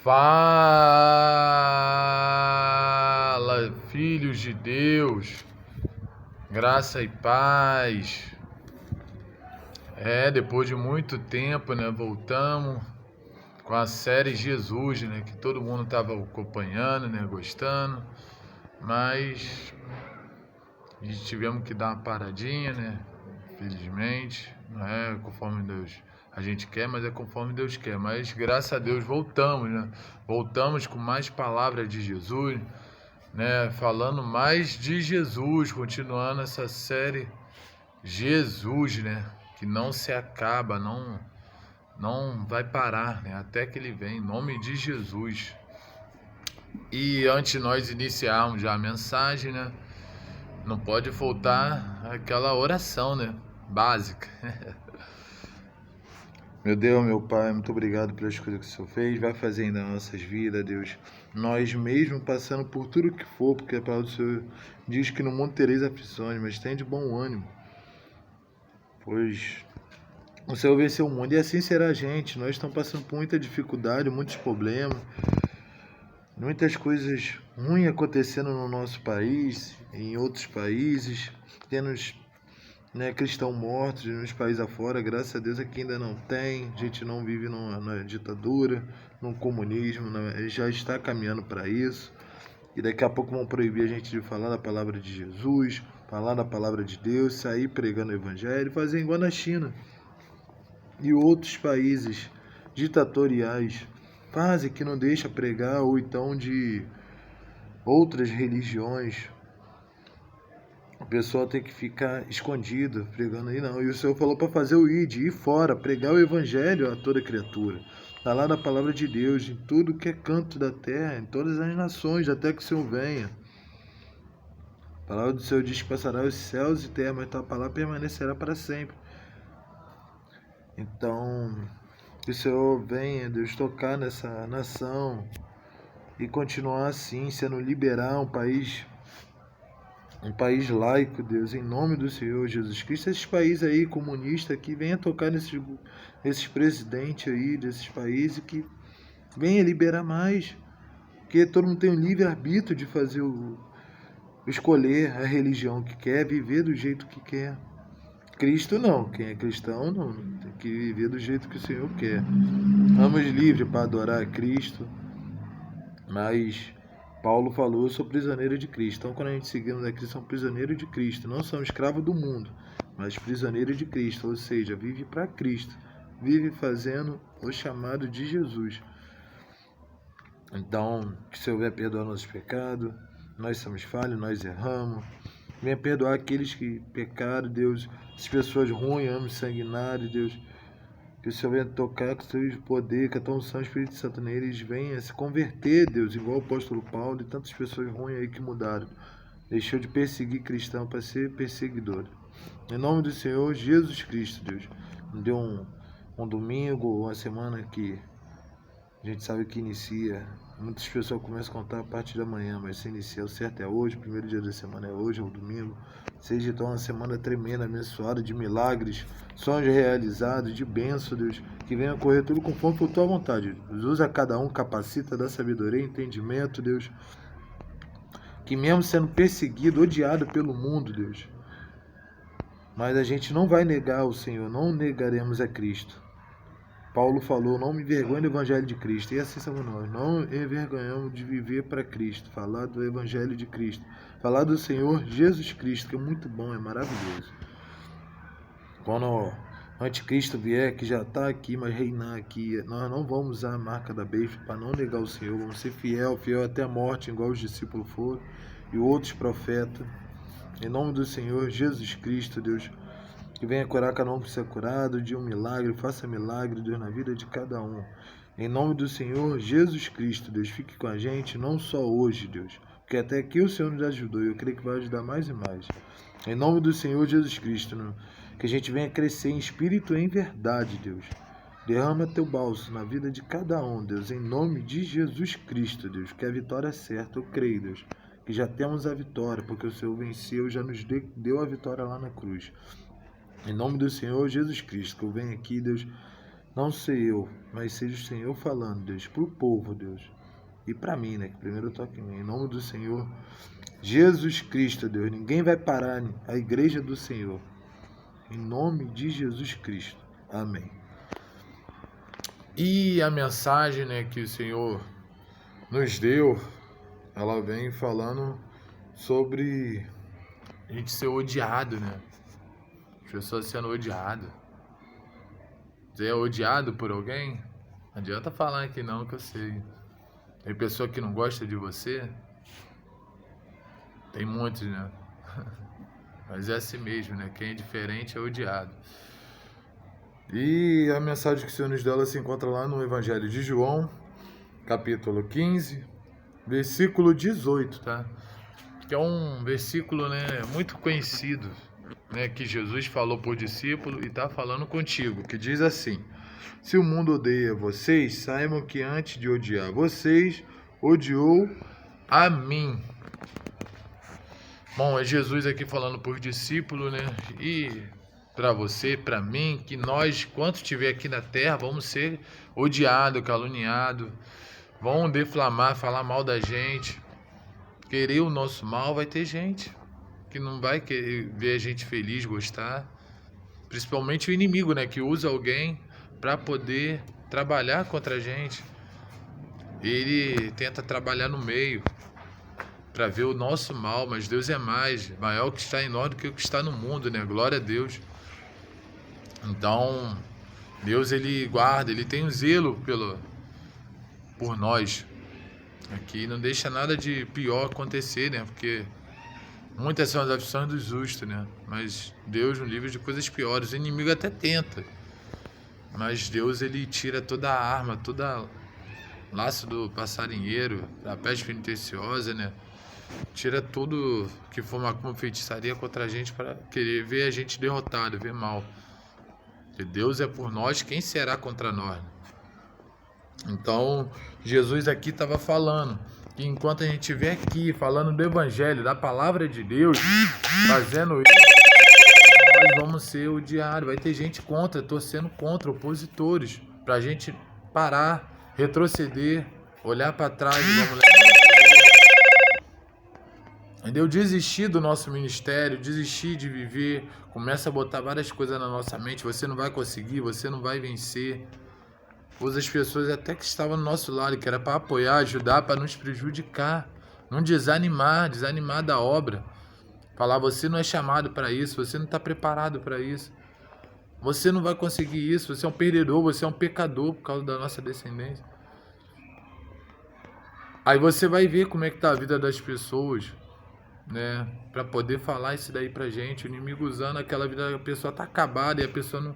Fala, filhos de Deus, graça e paz. Depois de muito tempo, né, voltamos com a série Jesus, né, que todo mundo estava acompanhando, né, gostando, mas tivemos que dar uma paradinha, né, infelizmente, não é conforme Deus a gente quer, mas é conforme Deus quer. Mas graças a Deus voltamos, né? Voltamos com mais palavras de Jesus, né? Falando mais de Jesus, continuando essa série Jesus, né? Que não se acaba, não vai parar, né? Até que ele vem, em nome de Jesus. E antes de nós iniciarmos já a mensagem, né? Não pode faltar aquela oração, né? Básica. Meu Deus, meu Pai, muito obrigado pelas coisas que o Senhor fez, vai fazendo nas nossas vidas, Deus. Nós mesmo passando por tudo que for, porque a palavra do Senhor diz que no mundo tereis aflições, mas tem de bom ânimo, pois o Senhor venceu o mundo, e assim será a gente. Nós estamos passando por muita dificuldade, muitos problemas, muitas coisas ruins acontecendo no nosso país, em outros países, tendo cristãos mortos nos países afora. Graças a Deus aqui ainda não tem, a gente não vive numa ditadura, num comunismo, já está caminhando para isso, e daqui a pouco vão proibir a gente de falar da palavra de Jesus, falar da palavra de Deus, sair pregando o evangelho, fazer igual na China e outros países ditatoriais fazem, que não deixa pregar, ou então de outras religiões. O pessoal tem que ficar escondido, pregando aí, não. E o Senhor falou para fazer o ir fora, pregar o evangelho a toda criatura. Está lá na palavra de Deus, em tudo que é canto da terra, em todas as nações, até que o Senhor venha. A palavra do Senhor diz que passará os céus e terra, mas a palavra permanecerá para sempre. Então, que o Senhor venha, Deus, tocar nessa nação e continuar assim, sendo liberar um país laico, Deus, em nome do Senhor Jesus Cristo. Esses países aí comunistas, que venha tocar nesses presidentes aí desses países, que venha liberar mais, porque todo mundo tem o livre-arbítrio de fazer escolher a religião que quer, viver do jeito que quer. Cristo não, quem é cristão não, tem que viver do jeito que o Senhor quer. Estamos livres para adorar a Cristo, mas Paulo falou: eu sou prisioneiro de Cristo. Então, quando a gente seguimos a Cristo, somos prisioneiros de Cristo. Não somos escravos do mundo, mas prisioneiros de Cristo. Ou seja, vive para Cristo, vive fazendo o chamado de Jesus. Então, que o Senhor venha perdoar nossos pecados. Nós somos falhos, nós erramos. Venha perdoar aqueles que pecaram, Deus. As pessoas ruins, homens sanguinários, Deus. Que o Senhor venha tocar com o seu poder, que a tua unção, Espírito Santo neles venha se converter, Deus, igual o apóstolo Paulo e tantas pessoas ruins aí que mudaram. Deixou de perseguir cristão para ser perseguidor. Em nome do Senhor Jesus Cristo, Deus. Me deu um domingo, uma semana que a gente sabe que inicia. Muitas pessoas começam a contar a partir da manhã, mas se inicia, o certo é hoje, o primeiro dia da semana é hoje, é o domingo. Seja então uma semana tremenda, abençoada, de milagres, sonhos realizados, de bênção, Deus, que venha correr tudo conforme a tua vontade. Usa cada um, capacita, dá sabedoria, entendimento, Deus, que mesmo sendo perseguido, odiado pelo mundo, Deus, mas a gente não vai negar o Senhor, não negaremos a Cristo. Paulo falou: não me envergonhe do Evangelho de Cristo. E assim somos nós. Não envergonhamos de viver para Cristo. Falar do Evangelho de Cristo. Falar do Senhor Jesus Cristo, que é muito bom, é maravilhoso. Quando o anticristo vier, que já está aqui, mas reinar aqui, nós não vamos usar a marca da besta para não negar o Senhor. Vamos ser fiel até a morte, igual os discípulos foram e outros profetas. Em nome do Senhor Jesus Cristo, Deus, que venha curar cada um que precisa curado, de um milagre, faça milagre, Deus, na vida de cada um. Em nome do Senhor Jesus Cristo, Deus, fique com a gente, não só hoje, Deus, porque até aqui o Senhor nos ajudou, e eu creio que vai ajudar mais e mais. Em nome do Senhor Jesus Cristo, que a gente venha crescer em espírito e em verdade, Deus. Derrama teu bálsamo na vida de cada um, Deus, em nome de Jesus Cristo, Deus, que a vitória é certa, eu creio, Deus, que já temos a vitória, porque o Senhor venceu, já nos deu a vitória lá na cruz. Em nome do Senhor Jesus Cristo, que eu venho aqui, Deus, Não sei eu, mas seja o Senhor falando, Deus, para o povo, Deus. E para mim, né? Que primeiro eu toco em mim. Em nome do Senhor Jesus Cristo, Deus. Ninguém vai parar a igreja do Senhor. Em nome de Jesus Cristo. Amém. E a mensagem, né, que o Senhor nos deu, ela vem falando sobre a gente ser odiado, né? As pessoas sendo odiadas. Você é odiado por alguém? Não adianta falar aqui não, que eu sei. Tem pessoa que não gosta de você? Tem muitos, né? Mas é assim mesmo, né? Quem é diferente é odiado. E a mensagem que o Senhor nos deu, ela se encontra lá no Evangelho de João, capítulo 15, versículo 18, tá? Que é um versículo, né, muito conhecido, né, que Jesus falou por discípulo e tá falando contigo, que diz assim: se o mundo odeia vocês, saibam que antes de odiar vocês, odiou a mim. Bom, é Jesus aqui falando por discípulo, né? E para você, para mim, que nós, quanto estiver aqui na terra, vamos ser odiados, caluniados, vão defamar, falar mal da gente, querer o nosso mal. Vai ter gente que não vai querer ver a gente feliz, gostar. Principalmente o inimigo, né? Que usa alguém para poder trabalhar contra a gente. Ele tenta trabalhar no meio para ver o nosso mal, mas Deus é maior o que está em nós do que o que está no mundo, né? Glória a Deus. Então, Deus, ele guarda, ele tem um zelo por nós. Aqui não deixa nada de pior acontecer, né? Porque muitas são as aflições dos justos, né? Mas Deus nos livra de coisas piores. O inimigo até tenta, mas Deus, ele tira toda a arma, toda laço do passarinheiro, a peste perniciosa, né? Tira tudo que for uma feitiçaria contra a gente para querer ver a gente derrotado, ver mal. Se Deus é por nós, quem será contra nós? Então, Jesus aqui estava falando que enquanto a gente estiver aqui falando do Evangelho, da Palavra de Deus, fazendo isso, nós vamos ser odiados. Vai ter gente contra, torcendo contra, opositores, para a gente parar, retroceder, olhar para trás e vamos entendeu? Desistir do nosso ministério, desistir de viver, começa a botar várias coisas na nossa mente, você não vai conseguir, você não vai vencer. Usa as pessoas até que estavam no nosso lado, que era para apoiar, ajudar, para nos prejudicar, não desanimar da obra. Falar, você não é chamado para isso, você não está preparado para isso, você não vai conseguir isso, você é um perdedor, você é um pecador por causa da nossa descendência. Aí você vai ver como é que está a vida das pessoas, né, para poder falar isso daí pra gente. O inimigo usando aquela vida, a pessoa tá acabada e a pessoa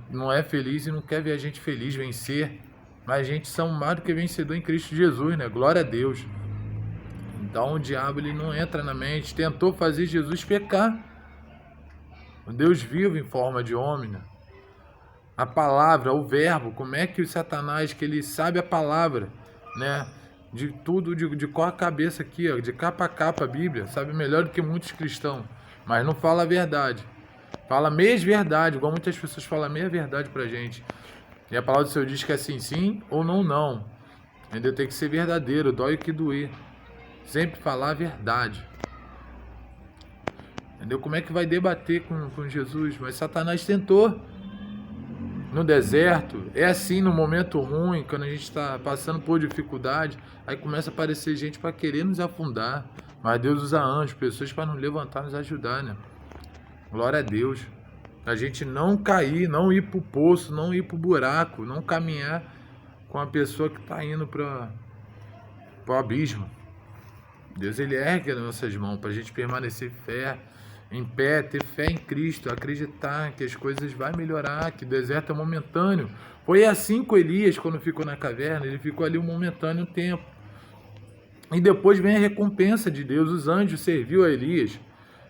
não é feliz e não quer ver a gente feliz, vencer. Mas a gente são mais do que vencedor em Cristo Jesus, né? Glória a Deus. Então o diabo, ele não entra na mente, tentou fazer Jesus pecar. O Deus vivo em forma de homem, né? A palavra, o verbo, como é que o Satanás, que ele sabe a palavra, né? De tudo, de qual a cabeça aqui, ó, de capa a capa a Bíblia, sabe melhor do que muitos cristãos, mas não fala a verdade, fala meia verdade, igual muitas pessoas falam meia verdade pra gente. E a palavra do Senhor diz que é sim, sim ou não, não. Entendeu? Tem que ser verdadeiro, dói o que doer. Sempre falar a verdade. Entendeu? Como é que vai debater com Jesus? Mas Satanás tentou. No deserto, é assim no momento ruim, quando a gente está passando por dificuldade, aí começa a aparecer gente para querer nos afundar, mas Deus usa anjos, pessoas para nos levantar, nos ajudar, né? Glória a Deus. A gente não cair, não ir para o poço, não ir para o buraco, não caminhar com a pessoa que está indo para o abismo. Deus, ele ergue as nossas mãos para a gente permanecer em pé, ter fé em Cristo, acreditar que as coisas vão melhorar, que o deserto é momentâneo. Foi assim com Elias, quando ficou na caverna, ele ficou ali um momentâneo tempo. E depois vem a recompensa de Deus, os anjos serviu a Elias.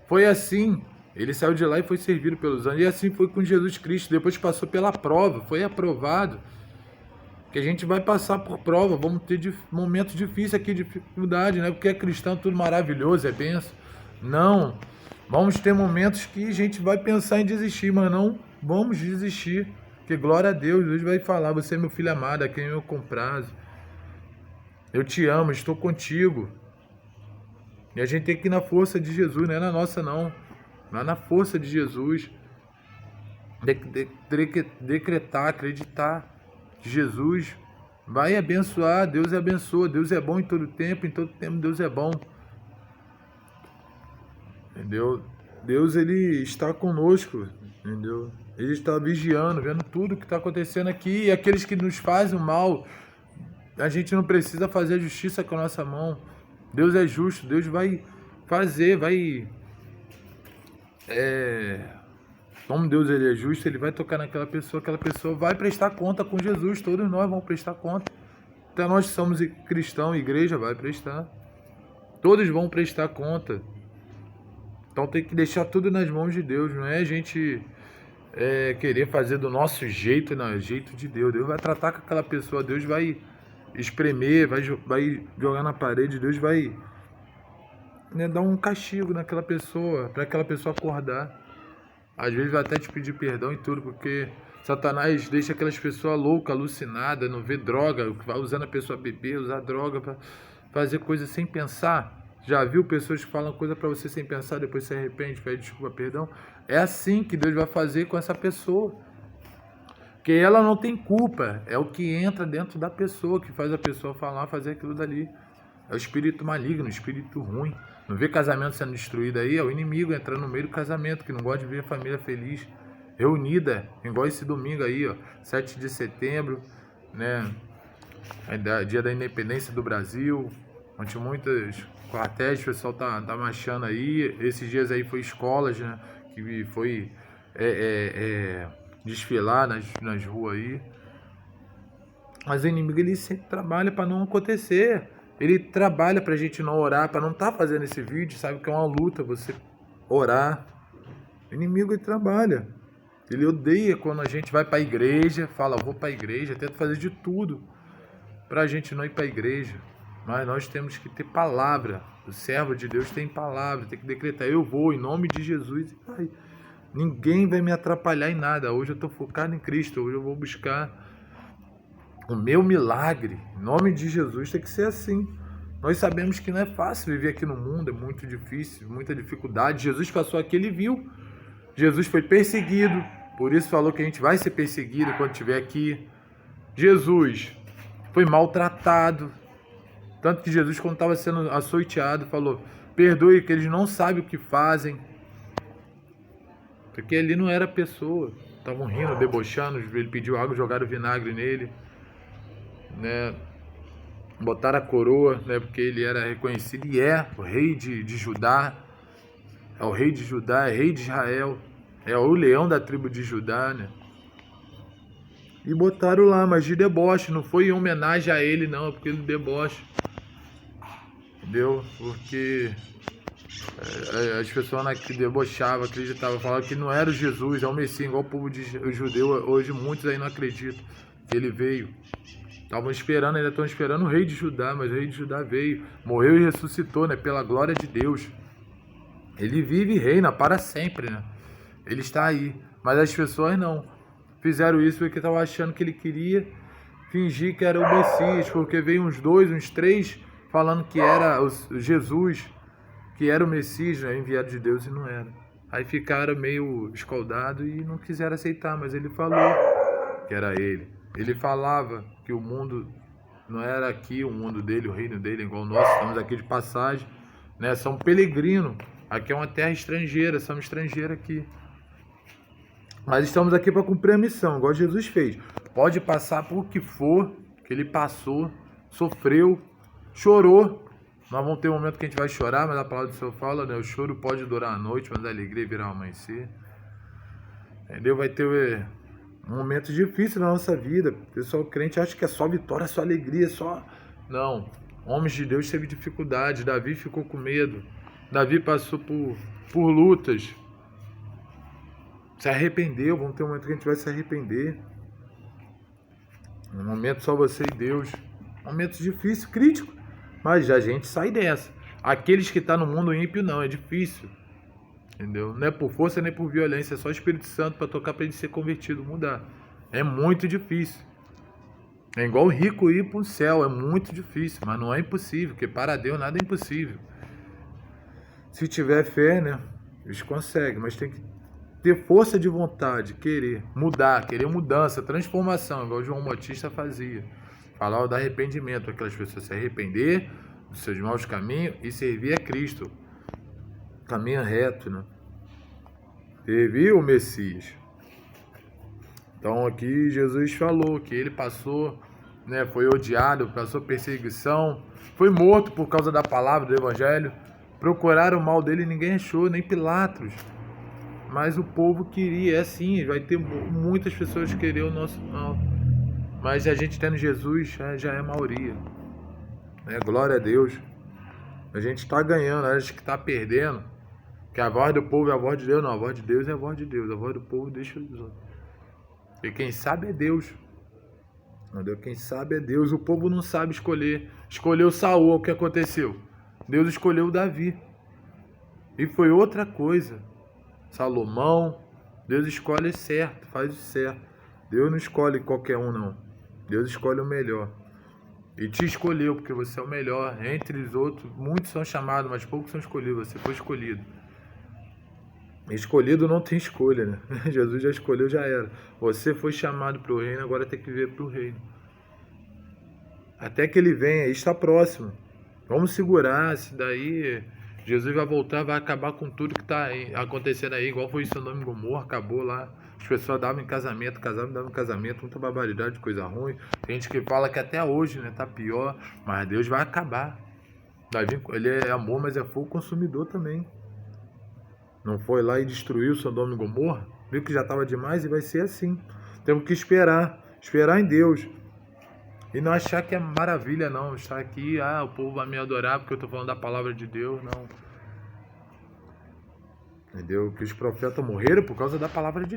Foi assim, ele saiu de lá e foi servido pelos anjos. E assim foi com Jesus Cristo, depois passou pela prova, foi aprovado. Que a gente vai passar por prova, vamos ter momentos difíceis aqui, dificuldade, né? Porque é cristão, tudo maravilhoso, é benção. Não. Vamos ter momentos que a gente vai pensar em desistir, mas não vamos desistir. Porque glória a Deus, Deus vai falar, você é meu filho amado, a quem eu comprazo. Eu te amo, estou contigo. E a gente tem que ir na força de Jesus, não é na nossa não. Mas na força de Jesus. Decretar, acreditar que Jesus vai abençoar, Deus abençoa, Deus é bom em todo tempo Deus é bom. Entendeu? Deus, ele está conosco, entendeu? Ele está vigiando, vendo tudo que está acontecendo aqui. E aqueles que nos fazem o mal, a gente não precisa fazer a justiça com a nossa mão. Deus é justo, Deus vai fazer, como Deus ele é justo, ele vai tocar naquela pessoa, aquela pessoa vai prestar conta com Jesus, todos nós vamos prestar conta. Até nós que somos cristãos, igreja vai prestar. Todos vão prestar conta. Então tem que deixar tudo nas mãos de Deus, não é a gente querer fazer do nosso jeito, não, é jeito de Deus. Deus vai tratar com aquela pessoa, Deus vai espremer, vai jogar na parede, Deus vai dar um castigo naquela pessoa, para aquela pessoa acordar. Às vezes vai até te pedir perdão e tudo, porque Satanás deixa aquelas pessoas loucas, alucinadas, não vê droga, vai usando a pessoa a beber, usar droga para fazer coisas sem pensar. Já viu pessoas que falam coisa para você sem pensar, depois se arrepende, pede desculpa, perdão? É assim que Deus vai fazer com essa pessoa. Porque ela não tem culpa, é o que entra dentro da pessoa, que faz a pessoa falar, fazer aquilo dali. É o espírito maligno, o espírito ruim. Não vê casamento sendo destruído aí, é o inimigo entrando no meio do casamento, que não gosta de ver a família feliz, reunida, igual esse domingo aí, ó, 7 de setembro, né? Dia da independência do Brasil, onde muitos quartéis, o pessoal tá marchando aí. Esses dias aí foi escolas, né? Que foi desfilar nas ruas aí. Mas o inimigo, ele sempre trabalha para não acontecer. Ele trabalha pra gente não orar, para não estar fazendo esse vídeo, sabe que é uma luta você orar. O inimigo, ele trabalha. Ele odeia quando a gente vai para a igreja, fala, vou para a igreja, tenta fazer de tudo para a gente não ir para a igreja. Mas nós temos que ter palavra. O servo de Deus tem palavra, tem que decretar, eu vou em nome de Jesus. Pai, ninguém vai me atrapalhar em nada. Hoje eu estou focado em Cristo, hoje eu vou buscar o meu milagre. Em nome de Jesus tem que ser assim. Nós sabemos que não é fácil viver aqui no mundo, é muito difícil, muita dificuldade. Jesus passou aqui, ele viu. Jesus foi perseguido, por isso falou que a gente vai ser perseguido quando estiver aqui. Jesus foi maltratado. Tanto que Jesus, quando estava sendo açoiteado, falou, perdoe que eles não sabem o que fazem. Porque ali não era pessoa. Estavam rindo, debochando, ele pediu água, jogaram vinagre nele, né? Botaram a coroa, né? Porque ele era reconhecido e é o rei de Judá. É o rei de Judá, é rei de Israel. É o leão da tribo de Judá, né? E botaram lá, mas de deboche. Não foi em homenagem a ele, não. É porque ele deboche. Entendeu? Porque as pessoas que debochavam, acreditavam, falavam que não era o Jesus, é o Messias, igual o povo judeu. Hoje muitos aí não acreditam que ele veio. Estavam esperando, ainda estão esperando o rei de Judá, mas o rei de Judá veio, morreu e ressuscitou, né? Pela glória de Deus. Ele vive e reina para sempre, né? Ele está aí. Mas as pessoas não. Fizeram isso porque estavam achando que ele queria fingir que era o Messias, porque veio uns 2, uns 3 falando que era o Jesus, que era o Messias, né? Enviado de Deus, e não era. Aí ficaram meio escaldados e não quiseram aceitar, mas ele falou que era ele. Ele falava que o mundo não era aqui, o mundo dele, o reino dele, igual o nosso. Estamos aqui de passagem, né? Somos peregrinos. Aqui é uma terra estrangeira, somos estrangeiros aqui. Mas estamos aqui para cumprir a missão, igual Jesus fez. Pode passar por o que for, que ele passou, sofreu, chorou. Nós vamos ter um momento que a gente vai chorar, mas a palavra do Senhor fala, né? O choro pode durar a noite, mas a alegria virá ao amanhecer. Entendeu? Vai ter um momento difícil na nossa vida. O pessoal crente acha que é só vitória, só alegria, só... Não. Homens de Deus teve dificuldade. Davi ficou com medo. Davi passou por lutas. Se arrependeu. Vamos ter um momento que a gente vai se arrepender. Um momento só você e Deus. Um momento difícil, crítico. Mas a gente sai dessa. Aqueles que estão no mundo ímpio, não. É difícil. Entendeu? Não é por força nem por violência. É só o Espírito Santo para tocar para ele ser convertido, mudar. É muito difícil. É igual o rico ir para o céu, é muito difícil, mas não é impossível, porque para Deus nada é impossível. Se tiver fé, né, eles conseguem, mas tem que ter força de vontade, querer mudar, querer mudança, transformação, igual o João Batista fazia. Falava do arrependimento, aquelas pessoas se arrepender dos seus maus caminhos e servir a Cristo. Caminho reto, né? Servir o Messias. Então aqui Jesus falou que ele passou, né, foi odiado, passou perseguição, foi morto por causa da palavra do Evangelho. Procuraram o mal dele e ninguém achou, nem Pilatos. Mas o povo queria, é assim, vai ter muitas pessoas que queriam o nosso mal. Mas a gente tendo Jesus já é a maioria. Né? Glória a Deus. A gente está ganhando, a gente que está perdendo. Que a voz do povo é a voz de Deus, não. A voz de Deus é a voz de Deus. A voz do povo deixa os outros. E quem sabe é Deus. Entendeu? Quem sabe é Deus. O povo não sabe escolher. Escolheu Saul, o que aconteceu? Deus escolheu Davi. E foi outra coisa. Salomão, Deus escolhe certo, faz o certo. Deus não escolhe qualquer um, não. Deus escolhe o melhor. E te escolheu, porque você é o melhor. Entre os outros, muitos são chamados, mas poucos são escolhidos. Você foi escolhido. Escolhido não tem escolha, né? Jesus já escolheu, já era. Você foi chamado para o reino, agora tem que viver para o reino. Até que ele venha, está próximo. Vamos segurar, se daí Jesus vai voltar, vai acabar com tudo que está acontecendo aí, igual foi Sodoma e Gomorra, acabou lá. As pessoas davam em casamento, casavam, davam em casamento, muita barbaridade, coisa ruim. Tem gente que fala que até hoje, né, tá pior, mas Deus vai acabar. Ele é amor, mas é fogo consumidor também. Não foi lá e destruiu Sodoma e Gomorra? Viu que já estava demais e vai ser assim. Temos que esperar em Deus. E não achar que é maravilha, não. Estar aqui, o povo vai me adorar porque eu estou falando da palavra de Deus, não. Entendeu? Que os profetas morreram por causa da palavra de Deus.